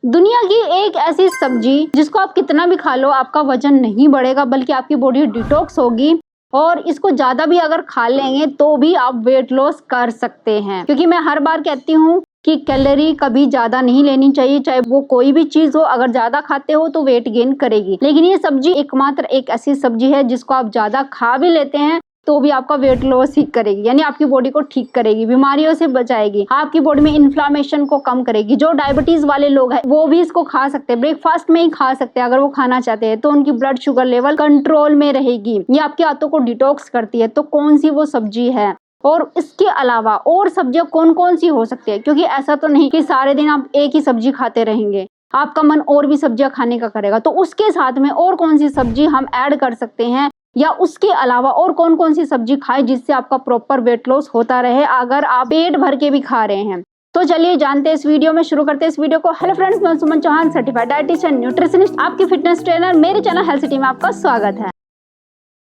दुनिया की एक ऐसी सब्जी जिसको आप कितना भी खा लो आपका वजन नहीं बढ़ेगा, बल्कि आपकी बॉडी डिटॉक्स होगी। और इसको ज्यादा भी अगर खा लेंगे तो भी आप वेट लॉस कर सकते हैं। क्योंकि मैं हर बार कहती हूँ कि कैलोरी कभी ज्यादा नहीं लेनी चाहिए, चाहे वो कोई भी चीज हो। अगर ज्यादा खाते हो तो वेट गेन करेगी, लेकिन ये सब्जी एकमात्र एक ऐसी सब्जी है जिसको आप ज्यादा खा भी लेते हैं तो भी आपका वेट लॉस ही करेगी, यानी आपकी बॉडी को ठीक करेगी, बीमारियों से बचाएगी, आपकी बॉडी में इन्फ्लामेशन को कम करेगी। जो डायबिटीज वाले लोग हैं वो भी इसको खा सकते हैं, ब्रेकफास्ट में ही खा सकते हैं अगर वो खाना चाहते हैं, तो उनकी ब्लड शुगर लेवल कंट्रोल में रहेगी। ये आपके आंतों को डिटॉक्स करती है। तो कौन सी वो सब्जी है और इसके अलावा और सब्जियां कौन कौन सी हो सकती है? क्योंकि ऐसा तो नहीं कि सारे दिन आप एक ही सब्जी खाते रहेंगे, आपका मन और भी सब्जियां खाने का करेगा। तो उसके साथ में और कौन सी सब्जी हम ऐड कर सकते हैं, या उसके अलावा और कौन कौन सी सब्जी खाएं जिससे आपका प्रॉपर वेट लॉस होता रहे अगर आप पेट भर के भी खा रहे हैं। तो चलिए जानते हैं, इस वीडियो में शुरू करते हैं इस वीडियो को। हेलो फ्रेंड्स, मैं सुमन चौहान, सर्टिफाइड डाइटिशियन, न्यूट्रिशनिस्ट, आपकी फिटनेस ट्रेनर। मेरे चैनल हेल्थ सिटी में आपका स्वागत है।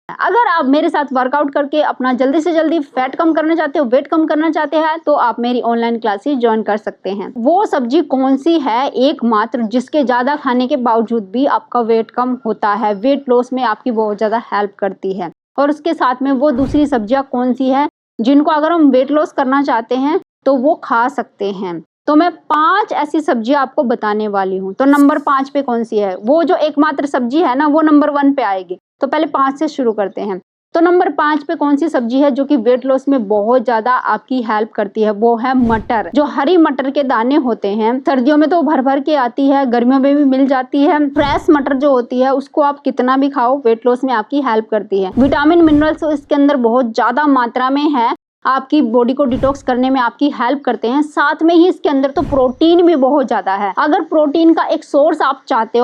अगर आप मेरे साथ वर्कआउट करके अपना जल्दी से जल्दी फैट कम करना चाहते हो, वेट कम करना चाहते हैं, तो आप मेरी ऑनलाइन क्लासेस ज्वाइन कर सकते हैं। वो सब्जी कौन सी है एकमात्र जिसके ज्यादा खाने के बावजूद भी आपका वेट कम होता है, वेट लॉस में आपकी बहुत ज्यादा हेल्प करती है? और उसके साथ में वो दूसरी सब्जियां कौन सी है जिनको अगर हम वेट लॉस करना चाहते हैं तो वो खा सकते हैं? तो मैं 5 ऐसी सब्जियां आपको बताने वाली हूँ। तो नंबर 5 पे कौन सी है? वो जो एकमात्र सब्जी है ना, वो नंबर 1 पे आएगी। तो पहले 5 से शुरू करते हैं। तो नंबर 5 पे कौन सी सब्जी है जो कि वेट लॉस में बहुत ज्यादा आपकी हेल्प करती है? वो है मटर। जो हरी मटर के दाने होते हैं, सर्दियों में तो भर भर के आती है, गर्मियों में भी मिल जाती है। फ्रेश मटर जो होती है उसको आप कितना भी खाओ, वेट लॉस में आपकी हेल्प करती है। विटामिन मिनरल्स इसके अंदर बहुत ज्यादा मात्रा में है, आपकी बॉडी को डिटॉक्स करने में आपकी हेल्प करते हैं। साथ में ही इसके अंदर तो प्रोटीन भी बहुत ज्यादा है। अगर प्रोटीन का एक सोर्स आप चाहते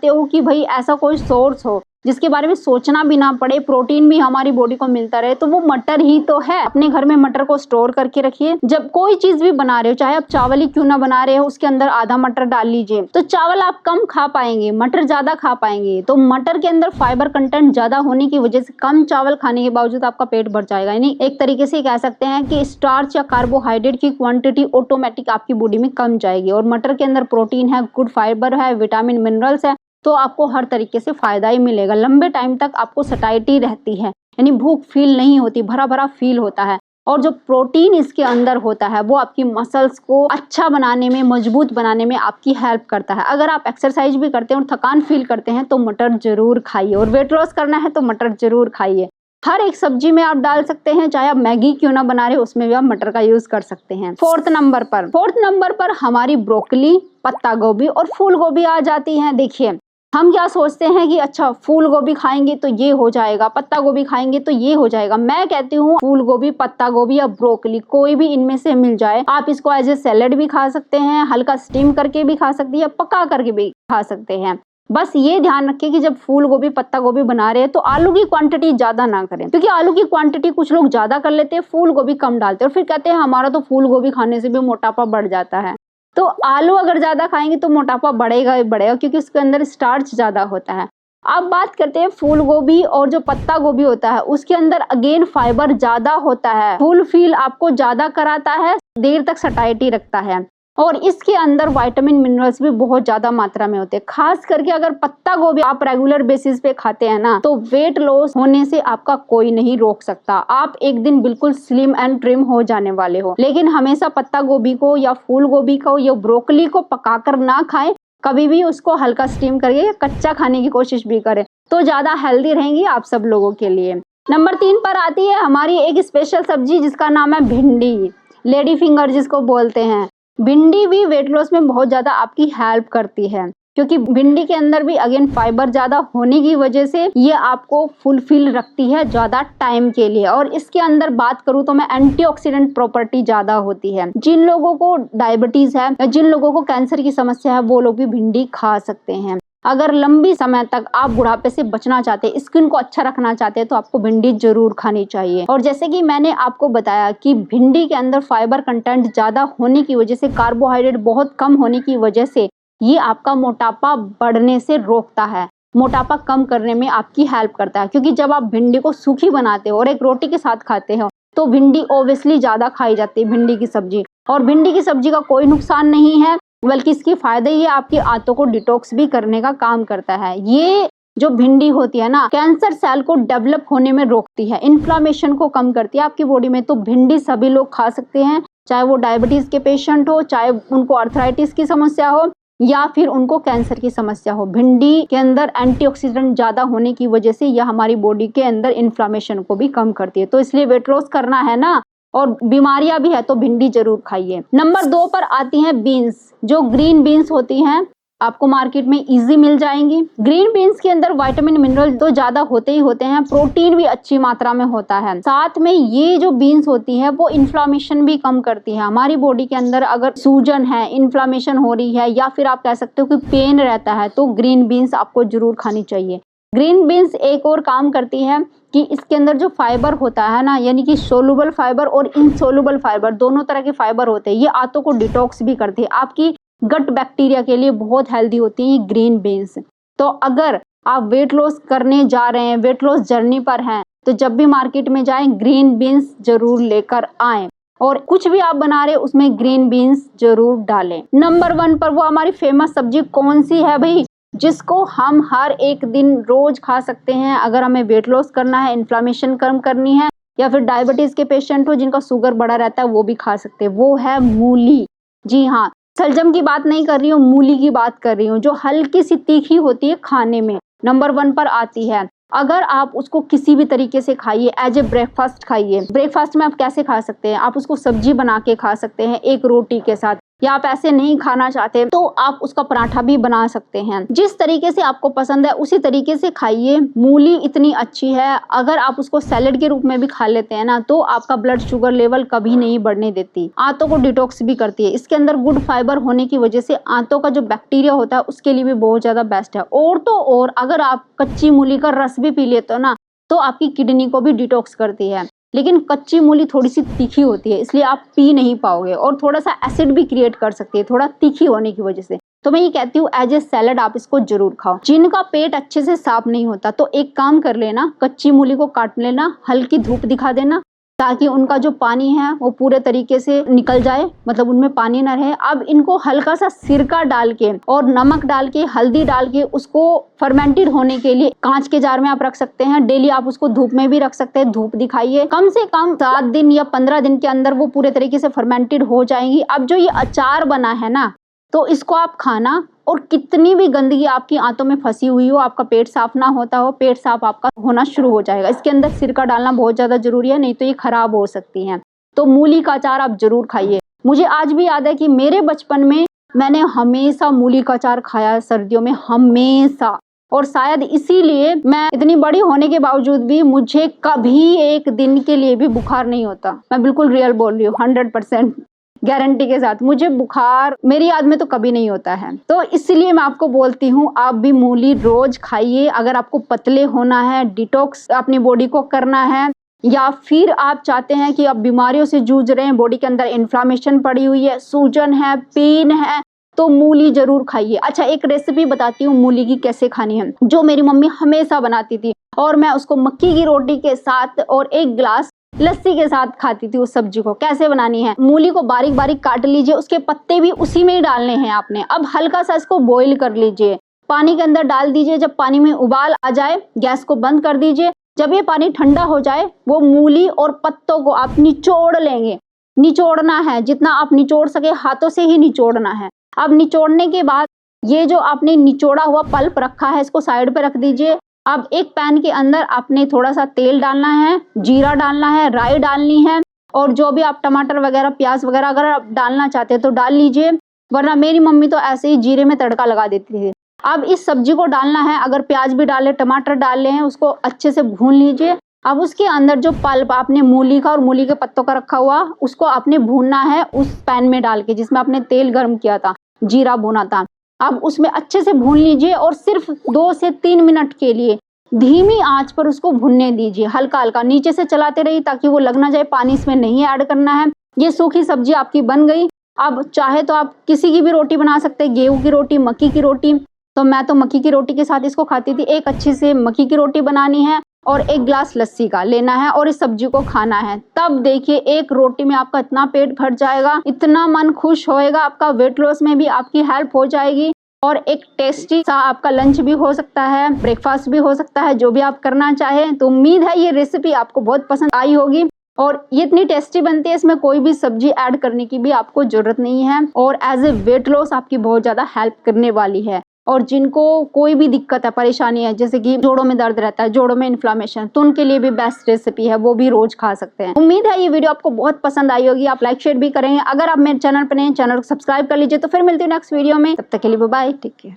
हो कि भाई ऐसा कोई सोर्स हो जिसके बारे में सोचना भी ना पड़े, प्रोटीन भी हमारी बॉडी को मिलता रहे, तो वो मटर ही तो है। अपने घर में मटर को स्टोर करके रखिए। जब कोई चीज भी बना रहे हो, चाहे आप चावल ही क्यों ना बना रहे हो, उसके अंदर आधा मटर डाल लीजिए। तो चावल आप कम खा पाएंगे, मटर ज्यादा खा पाएंगे। तो मटर के अंदर फाइबर कंटेंट ज्यादा होने की वजह से कम चावल खाने के बावजूद आपका पेट भर जाएगा। यानी एक तरीके से कह सकते हैं कि स्टार्च या कार्बोहाइड्रेट की क्वांटिटी ऑटोमेटिक आपकी बॉडी में कम जाएगी। और मटर के अंदर प्रोटीन है, गुड फाइबर है, विटामिन मिनरल्स है, तो आपको हर तरीके से फायदा ही मिलेगा। लंबे टाइम तक आपको सटाइटी रहती है, यानी भूख फील नहीं होती, भरा भरा फील होता है। और जो प्रोटीन इसके अंदर होता है वो आपकी मसल्स को अच्छा बनाने में, मजबूत बनाने में आपकी हेल्प करता है। अगर आप एक्सरसाइज भी करते हैं और थकान फील करते हैं तो मटर जरूर खाइए। और वेट लॉस करना है तो मटर जरूर खाइए। हर एक सब्जी में आप डाल सकते हैं, चाहे आप मैगी क्यों ना बना रहे हो उसमें भी आप मटर का यूज कर सकते हैं। फोर्थ नंबर पर हमारी ब्रोकली, पत्ता गोभी और फूल गोभी आ जाती है। देखिए, हम क्या सोचते हैं कि अच्छा फूल गोभी खाएंगे तो ये हो जाएगा, पत्ता गोभी खाएंगे तो ये हो जाएगा। मैं कहती हूँ फूल गोभी, पत्ता गोभी या ब्रोकली कोई भी इनमें से मिल जाए, आप इसको एज ए सैलेड भी खा सकते हैं, हल्का स्टीम करके भी खा सकते हैं या पका करके भी खा सकते हैं। बस ये ध्यान रखें कि जब फूल गोभी, पत्ता गोभी बना रहे हैं तो आलू की क्वांटिटी ज्यादा ना करें, क्योंकि आलू की क्वांटिटी कुछ लोग ज्यादा कर लेते हैं, फूल गोभी कम डालते हैं और फिर कहते हैं हमारा तो फूल गोभी खाने से भी मोटापा बढ़ जाता है। तो आलू अगर ज्यादा खाएंगे तो मोटापा बढ़ेगा ही बढ़ेगा, क्योंकि उसके अंदर स्टार्च ज्यादा होता है। अब बात करते हैं फूल गोभी और जो पत्ता गोभी होता है, उसके अंदर अगेन फाइबर ज्यादा होता है, फुल फील आपको ज्यादा कराता है, देर तक सटाइटी रखता है। और इसके अंदर विटामिन मिनरल्स भी बहुत ज्यादा मात्रा में होते हैं। खास करके अगर पत्ता गोभी आप रेगुलर बेसिस पे खाते हैं ना, तो वेट लॉस होने से आपका कोई नहीं रोक सकता। आप एक दिन बिल्कुल स्लिम एंड ट्रिम हो जाने वाले हो। लेकिन हमेशा पत्ता गोभी को या फूल गोभी को या ब्रोकली को पकाकर ना खाएं, कभी भी उसको हल्का स्टीम करके या कच्चा खाने की कोशिश भी करें, तो ज्यादा हेल्दी रहेंगी आप सब लोगों के लिए। नंबर 3 पर आती है हमारी एक स्पेशल सब्जी जिसका नाम है भिंडी, लेडी फिंगर जिसको बोलते हैं। भिंडी भी वेट लॉस में बहुत ज्यादा आपकी हेल्प करती है, क्योंकि भिंडी के अंदर भी अगेन फाइबर ज्यादा होने की वजह से ये आपको फुलफिल रखती है ज्यादा टाइम के लिए। और इसके अंदर बात करूँ तो मैं एंटीऑक्सीडेंट प्रॉपर्टी ज्यादा होती है। जिन लोगों को डायबिटीज है या जिन लोगों को कैंसर की समस्या है वो लोग भी भिंडी खा सकते हैं। अगर लंबी समय तक आप बुढ़ापे से बचना चाहते हैं, स्किन को अच्छा रखना चाहते हैं, तो आपको भिंडी जरूर खानी चाहिए। और जैसे कि मैंने आपको बताया कि भिंडी के अंदर फाइबर कंटेंट ज्यादा होने की वजह से, कार्बोहाइड्रेट बहुत कम होने की वजह से ये आपका मोटापा बढ़ने से रोकता है, मोटापा कम करने में आपकी हेल्प करता है। क्योंकि जब आप भिंडी को सूखी बनाते हो और एक रोटी के साथ खाते हो तो भिंडी ओब्वियसली ज्यादा खाई जाती है, भिंडी की सब्जी। और भिंडी की सब्जी का कोई नुकसान नहीं है, बल्कि इसकी फायदे ये आपकी आंतों को डिटॉक्स भी करने का काम करता है। ये जो भिंडी होती है ना, कैंसर सेल को डेवलप होने में रोकती है, इन्फ्लामेशन को कम करती है आपकी बॉडी में। तो भिंडी सभी लोग खा सकते हैं, चाहे वो डायबिटीज के पेशेंट हो, चाहे उनको आर्थराइटिस की समस्या हो, या फिर उनको कैंसर की समस्या हो। भिंडी के अंदर एंटीऑक्सीडेंट ज्यादा होने की वजह से यह हमारी बॉडी के अंदर इन्फ्लामेशन को भी कम करती है। तो इसलिए वेट लॉस करना है ना, और बीमारियां भी है, तो भिंडी जरूर खाइए। नंबर 2 पर आती हैं बीन्स। जो ग्रीन बीन्स होती हैं आपको मार्केट में इजी मिल जाएंगी। ग्रीन बीन्स के अंदर विटामिन मिनरल तो ज्यादा होते ही होते हैं, प्रोटीन भी अच्छी मात्रा में होता है। साथ में ये जो बीन्स होती है वो इन्फ्लामेशन भी कम करती है। हमारी बॉडी के अंदर अगर सूजन है, इन्फ्लामेशन हो रही है, या फिर आप कह सकते हो कि पेन रहता है, तो ग्रीन बीन्स आपको जरूर खानी चाहिए। ग्रीन बीन्स एक और काम करती है कि इसके अंदर जो फाइबर होता है ना, यानी कि सोलुबल फाइबर और इनसोलुबल फाइबर, दोनों तरह के फाइबर होते हैं। ये आंतों को डिटॉक्स भी करती है, आपकी गट बैक्टीरिया के लिए बहुत हेल्दी होती है ग्रीन बीन्स। तो अगर आप वेट लॉस करने जा रहे हैं, वेट लॉस जर्नी पर हैं, तो जब भी मार्केट में जाएं ग्रीन बीन्स जरूर लेकर आएं, और कुछ भी आप बना रहे उसमें ग्रीन बीन्स जरूर डालें। नंबर 1 पर वो हमारी फेमस सब्जी कौन सी है भाई, जिसको हम हर एक दिन रोज खा सकते हैं अगर हमें वेट लॉस करना है, इन्फ्लामेशन कम करनी है, या फिर डायबिटीज के पेशेंट हो जिनका शुगर बढ़ा रहता है, वो भी खा सकते हैं। वो है मूली। जी हाँ, शलजम की बात नहीं कर रही हूँ, मूली की बात कर रही हूँ, जो हल्की सी तीखी होती है खाने में। नंबर 1 पर आती है। अगर आप उसको किसी भी तरीके से खाइए, एज ए ब्रेकफास्ट खाइए। ब्रेकफास्ट में आप कैसे खा सकते हैं, आप उसको सब्जी बना के खा सकते हैं एक रोटी के साथ, या आप ऐसे नहीं खाना चाहते तो आप उसका पराठा भी बना सकते हैं। जिस तरीके से आपको पसंद है उसी तरीके से खाइए। मूली इतनी अच्छी है, अगर आप उसको सैलेड के रूप में भी खा लेते हैं ना, तो आपका ब्लड शुगर लेवल कभी नहीं बढ़ने देती, आंतों को डिटॉक्स भी करती है। इसके अंदर गुड फाइबर होने की वजह से आंतों का जो बैक्टीरिया होता है उसके लिए भी बहुत ज्यादा बेस्ट है। और तो और अगर आप कच्ची मूली का रस भी पी लेते हो ना, तो आपकी किडनी को भी डिटॉक्स करती है। लेकिन कच्ची मूली थोड़ी सी तीखी होती है, इसलिए आप पी नहीं पाओगे, और थोड़ा सा एसिड भी क्रिएट कर सकती है थोड़ा तीखी होने की वजह से। तो मैं ये कहती हूँ एज ए सैलड आप इसको जरूर खाओ। जिनका पेट अच्छे से साफ नहीं होता तो एक काम कर लेना, कच्ची मूली को काट लेना, हल्की धूप दिखा देना, ताकि उनका जो पानी है वो पूरे तरीके से निकल जाए, मतलब उनमें पानी ना रहे। अब इनको हल्का सा सिरका डाल के और नमक डाल के, हल्दी डाल के, उसको फर्मेंटेड होने के लिए कांच के जार में आप रख सकते हैं। डेली आप उसको धूप में भी रख सकते हैं, धूप दिखाइए। कम से कम 7 दिन या 15 दिन के अंदर वो पूरे तरीके से फर्मेंटेड हो जाएंगी। अब जो ये अचार बना है ना, तो इसको आप खाना, और कितनी भी गंदगी आपकी आंतों में फंसी हुई हो, आपका पेट साफ ना होता हो, पेट साफ आपका होना शुरू हो जाएगा। इसके अंदर सिरका डालना बहुत ज्यादा जरूरी है, नहीं तो ये खराब हो सकती हैं। तो मूली का अचार आप जरूर खाइए। मुझे आज भी याद है कि मेरे बचपन में मैंने हमेशा मूली का अचार खाया सर्दियों में, हमेशा। और शायद इसीलिए मैं इतनी बड़ी होने के बावजूद भी मुझे कभी एक दिन के लिए भी बुखार नहीं होता। मैं बिल्कुल रियल बोल रही हूँ, 100% गारंटी के साथ। मुझे बुखार मेरी याद में तो कभी नहीं होता है। तो इसलिए मैं आपको बोलती हूँ आप भी मूली रोज खाइए। अगर आपको पतले होना है, डिटॉक्स अपनी बॉडी को करना है, या फिर आप चाहते हैं कि आप बीमारियों से जूझ रहे हैं, बॉडी के अंदर इन्फ्लामेशन पड़ी हुई है, सूजन है, पेन है, तो मूली जरूर खाइए। अच्छा, एक रेसिपी बताती हूँ मूली की कैसे खानी है, जो मेरी मम्मी हमेशा बनाती थी, और मैं उसको मक्की की रोटी के साथ और 1 गिलास लस्सी के साथ खाती थी। उस सब्जी को कैसे बनानी है, मूली को बारीक बारीक काट लीजिए, उसके पत्ते भी उसी में ही डालने हैं आपने। अब हल्का सा इसको बॉईल कर लीजिए, पानी के अंदर डाल दीजिए। जब पानी में उबाल आ जाए गैस को बंद कर दीजिए। जब ये पानी ठंडा हो जाए, वो मूली और पत्तों को आप निचोड़ लेंगे। निचोड़ना है, जितना आप निचोड़ सके हाथों से ही निचोड़ना है। अब निचोड़ने के बाद ये जो आपने निचोड़ा हुआ पल्प रखा है, इसको साइड पे रख दीजिए। अब एक पैन के अंदर आपने थोड़ा सा तेल डालना है, जीरा डालना है, राई डालनी है, और जो भी आप टमाटर वगैरह, प्याज वगैरह अगर आप डालना चाहते हैं तो डाल लीजिए, वरना मेरी मम्मी तो ऐसे ही जीरे में तड़का लगा देती थी। अब इस सब्जी को डालना है, अगर प्याज भी डाले, टमाटर डाले हैं, उसको अच्छे से भून लीजिए। अब उसके अंदर जो पल्प आपने मूली का और मूली के पत्तों का रखा हुआ, उसको आपने भूनना है उस पैन में डाल के, जिसमें आपने तेल गर्म किया था, जीरा भुना था। अब उसमें अच्छे से भून लीजिए, और सिर्फ 2 से 3 मिनट के लिए धीमी आंच पर उसको भुनने दीजिए, हल्का हल्का नीचे से चलाते रहिए ताकि वो लग ना जाए। पानी इसमें नहीं ऐड करना है। ये सूखी सब्जी आपकी बन गई। अब चाहे तो आप किसी की भी रोटी बना सकते हैं, गेहूं की रोटी, मक्की की रोटी। तो मैं तो मक्की की रोटी के साथ इसको खाती थी। एक अच्छी से मक्की की रोटी बनानी है, और 1 ग्लास लस्सी का लेना है और इस सब्जी को खाना है। तब देखिए एक रोटी में आपका इतना पेट भर जाएगा, इतना मन खुश होएगा, आपका वेट लॉस में भी आपकी हेल्प हो जाएगी और एक टेस्टी सा आपका लंच भी हो सकता है, ब्रेकफास्ट भी हो सकता है, जो भी आप करना चाहें। तो उम्मीद है ये रेसिपी आपको बहुत पसंद आई होगी और ये इतनी टेस्टी बनती है, इसमें कोई भी सब्जी ऐड करने की भी आपको जरूरत नहीं है और एज ए वेट लॉस आपकी बहुत ज्यादा हेल्प करने वाली है। और जिनको कोई भी दिक्कत है, परेशानी है, जैसे कि जोड़ों में दर्द रहता है, जोड़ों में इन्फ्लामेशन, तो उनके लिए भी बेस्ट रेसिपी है, वो भी रोज खा सकते हैं। उम्मीद है ये वीडियो आपको बहुत पसंद आई होगी, आप लाइक शेयर भी करेंगे। अगर आप मेरे चैनल पर नए हैं, चैनल को सब्सक्राइब कर लीजिए। तो फिर मिलती हूँ नेक्स्ट वीडियो में, तब तक के लिए बाय बाय, टेक केयर।